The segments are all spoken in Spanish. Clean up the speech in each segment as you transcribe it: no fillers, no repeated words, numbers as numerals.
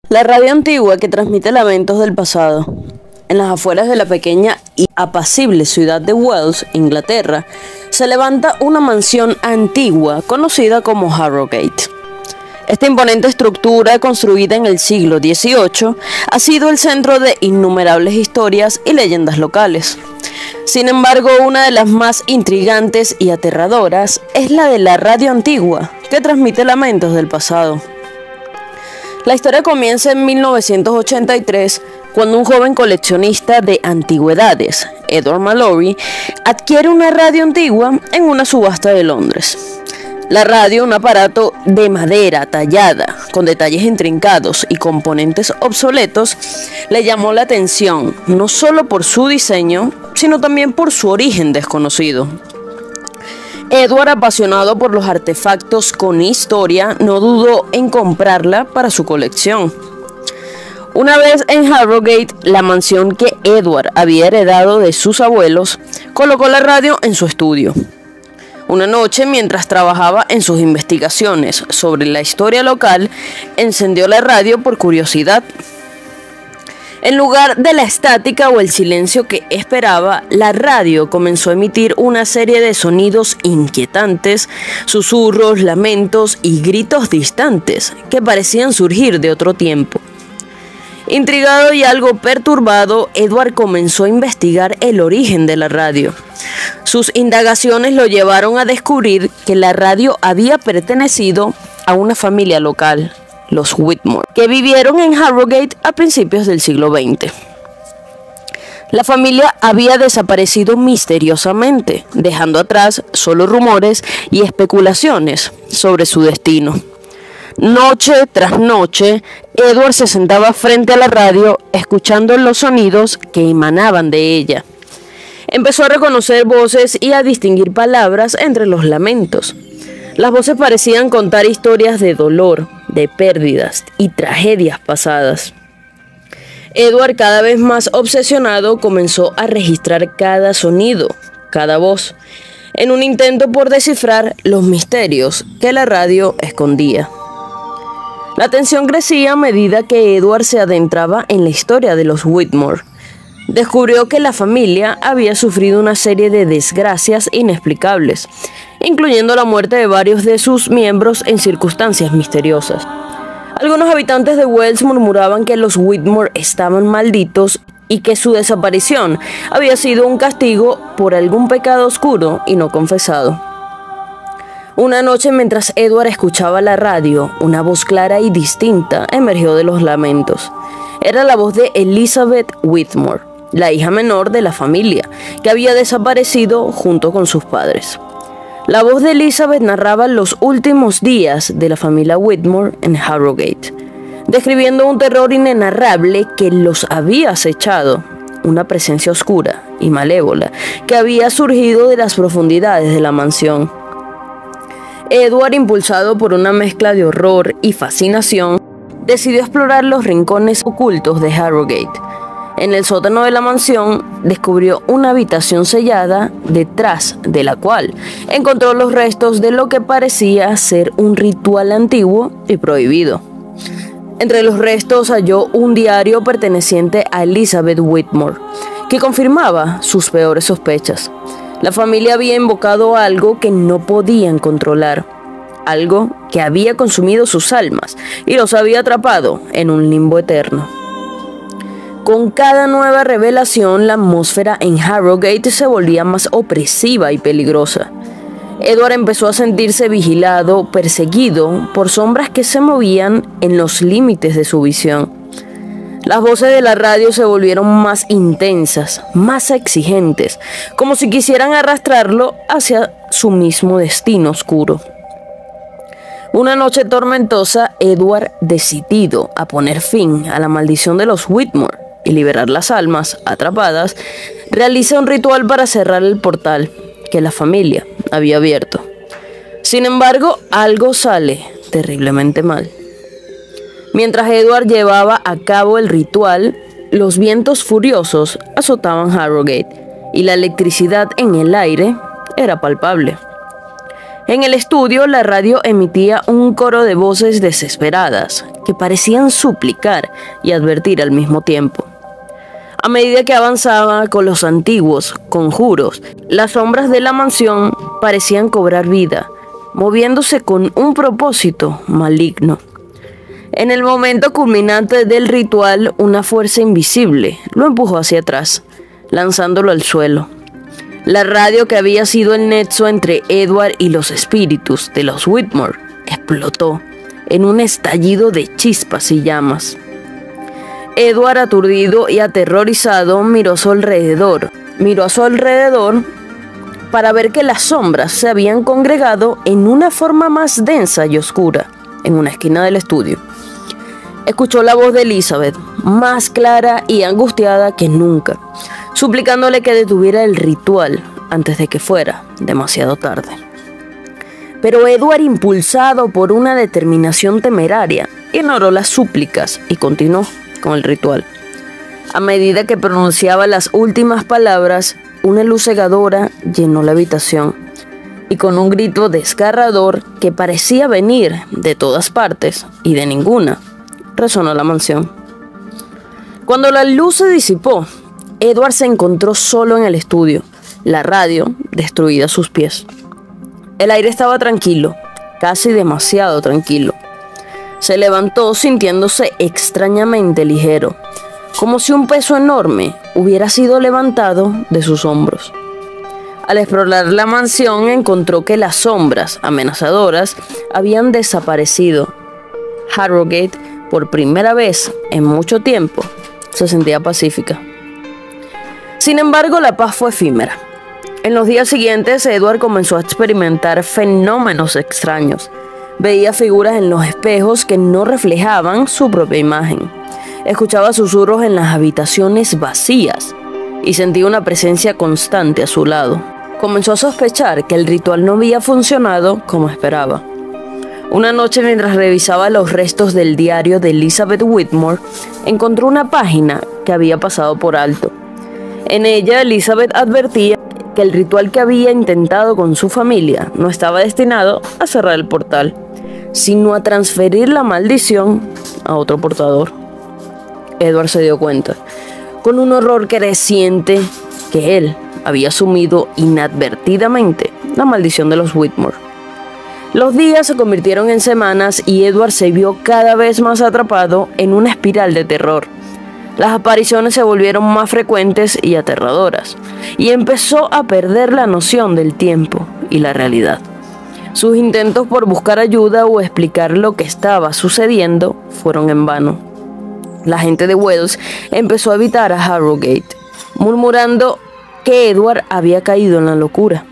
La radio antigua que transmite lamentos del pasado. En las afueras de la pequeña y apacible ciudad de Wells, Inglaterra, se levanta una mansión antigua conocida como Harrogate. Esta imponente estructura, construida en el siglo XVIII, ha sido el centro de innumerables historias y leyendas locales. Sin embargo, una de las más intrigantes y aterradoras es la de la radio antigua, que transmite lamentos del pasado. La historia comienza en 1983, cuando un joven coleccionista de antigüedades, Edward Mallory, adquiere una radio antigua en una subasta de Londres. La radio, un aparato de madera tallada, con detalles intrincados y componentes obsoletos, le llamó la atención, no solo por su diseño, sino también por su origen desconocido. Edward, apasionado por los artefactos con historia, no dudó en comprarla para su colección. Una vez en Harrogate, la mansión que Edward había heredado de sus abuelos, colocó la radio en su estudio. Una noche, mientras trabajaba en sus investigaciones sobre la historia local, encendió la radio por curiosidad. En lugar de la estática o el silencio que esperaba, la radio comenzó a emitir una serie de sonidos inquietantes, susurros, lamentos y gritos distantes que parecían surgir de otro tiempo. Intrigado y algo perturbado, Edward comenzó a investigar el origen de la radio. Sus indagaciones lo llevaron a descubrir que la radio había pertenecido a una familia local, los Whitmore, que vivieron en Harrogate a principios del siglo XX. La familia había desaparecido misteriosamente, dejando atrás solo rumores y especulaciones sobre su destino. Noche tras noche, Edward se sentaba frente a la radio, escuchando los sonidos que emanaban de ella. Empezó a reconocer voces y a distinguir palabras entre los lamentos. Las voces parecían contar historias de dolor, de pérdidas y tragedias pasadas. Edward, cada vez más obsesionado, comenzó a registrar cada sonido, cada voz, en un intento por descifrar los misterios que la radio escondía. La tensión crecía a medida que Edward se adentraba en la historia de los Whitmore. Descubrió que la familia había sufrido una serie de desgracias inexplicables, incluyendo la muerte de varios de sus miembros en circunstancias misteriosas. Algunos habitantes de Wells murmuraban que los Whitmore estaban malditos y que su desaparición había sido un castigo por algún pecado oscuro y no confesado. Una noche, mientras Edward escuchaba la radio, una voz clara y distinta emergió de los lamentos. Era la voz de Elizabeth Whitmore, la hija menor de la familia, que había desaparecido junto con sus padres. La voz de Elizabeth narraba los últimos días de la familia Whitmore en Harrogate, describiendo un terror inenarrable que los había acechado, una presencia oscura y malévola que había surgido de las profundidades de la mansión. Edward, impulsado por una mezcla de horror y fascinación, decidió explorar los rincones ocultos de Harrogate. En el sótano de la mansión descubrió una habitación sellada, detrás de la cual encontró los restos de lo que parecía ser un ritual antiguo y prohibido. Entre los restos halló un diario perteneciente a Elizabeth Whitmore, que confirmaba sus peores sospechas. La familia había invocado algo que no podían controlar, algo que había consumido sus almas y los había atrapado en un limbo eterno. Con cada nueva revelación, la atmósfera en Harrogate se volvía más opresiva y peligrosa. Edward empezó a sentirse vigilado, perseguido por sombras que se movían en los límites de su visión. Las voces de la radio se volvieron más intensas, más exigentes, como si quisieran arrastrarlo hacia su mismo destino oscuro. Una noche tormentosa, Edward, decidido a poner fin a la maldición de los Whitmore y liberar las almas atrapadas, realiza un ritual para cerrar el portal que la familia había abierto. Sin embargo, algo sale terriblemente mal. Mientras Edward llevaba a cabo el ritual, los vientos furiosos azotaban Harrogate y la electricidad en el aire era palpable. En el estudio, la radio emitía un coro de voces desesperadas que parecían suplicar y advertir al mismo tiempo. A medida que avanzaba con los antiguos conjuros, las sombras de la mansión parecían cobrar vida, moviéndose con un propósito maligno. En el momento culminante del ritual, una fuerza invisible lo empujó hacia atrás, lanzándolo al suelo. La radio, que había sido el nexo entre Edward y los espíritus de los Whitmore, explotó en un estallido de chispas y llamas. Edward, aturdido y aterrorizado, miró a su alrededor para ver que las sombras se habían congregado en una forma más densa y oscura en una esquina del estudio. Escuchó la voz de Elizabeth, más clara y angustiada que nunca, suplicándole que detuviera el ritual antes de que fuera demasiado tarde. Pero Edward, impulsado por una determinación temeraria, ignoró las súplicas y continuó con el ritual. A medida que pronunciaba las últimas palabras, una luz cegadora llenó la habitación, y con un grito desgarrador que parecía venir de todas partes y de ninguna, resonó la mansión. Cuando la luz se disipó, Edward se encontró solo en el estudio, la radio destruida a sus pies. El aire estaba tranquilo, casi demasiado tranquilo. Se levantó sintiéndose extrañamente ligero, como si un peso enorme hubiera sido levantado de sus hombros. Al explorar la mansión, encontró que las sombras amenazadoras habían desaparecido. Harrogate, por primera vez en mucho tiempo, se sentía pacífica. Sin embargo, la paz fue efímera. En los días siguientes, Edward comenzó a experimentar fenómenos extraños. Veía figuras en los espejos que no reflejaban su propia imagen. Escuchaba susurros en las habitaciones vacías y sentía una presencia constante a su lado. Comenzó a sospechar que el ritual no había funcionado como esperaba. Una noche, mientras revisaba los restos del diario de Elizabeth Whitmore, encontró una página que había pasado por alto. En ella, Elizabeth advertía que el ritual que había intentado con su familia no estaba destinado a cerrar el portal, sino a transferir la maldición a otro portador. Edward se dio cuenta, con un horror creciente, que él había asumido inadvertidamente la maldición de los Whitmore. Los días se convirtieron en semanas y Edward se vio cada vez más atrapado en una espiral de terror. Las apariciones se volvieron más frecuentes y aterradoras, y empezó a perder la noción del tiempo y la realidad. Sus intentos por buscar ayuda o explicar lo que estaba sucediendo fueron en vano. La gente de Wells empezó a evitar a Harrogate, murmurando que Edward había caído en la locura.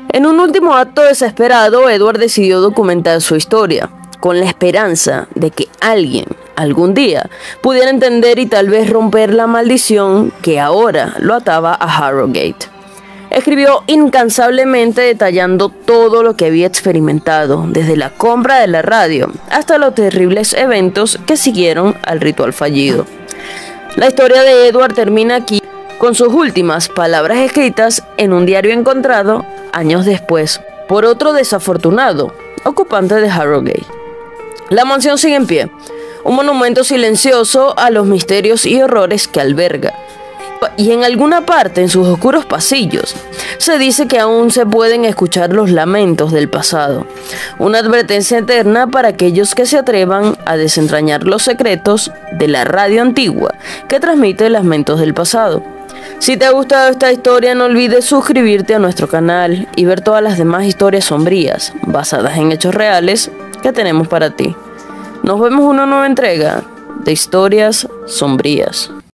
En un último acto desesperado, Edward decidió documentar su historia, con la esperanza de que alguien, algún día, pudiera entender y tal vez romper la maldición que ahora lo ataba a Harrogate. Escribió incansablemente, detallando todo lo que había experimentado, desde la compra de la radio hasta los terribles eventos que siguieron al ritual fallido. La historia de Edward termina aquí, con sus últimas palabras escritas en un diario encontrado años después por otro desafortunado ocupante de Harrogate. La mansión sigue en pie, un monumento silencioso a los misterios y horrores que alberga. Y en alguna parte, en sus oscuros pasillos, se dice que aún se pueden escuchar los lamentos del pasado. Una advertencia eterna para aquellos que se atrevan a desentrañar los secretos de la radio antigua que transmite lamentos del pasado. Si te ha gustado esta historia, no olvides suscribirte a nuestro canal y ver todas las demás historias sombrías, basadas en hechos reales, que tenemos para ti. Nos vemos en una nueva entrega de Historias Sombrías.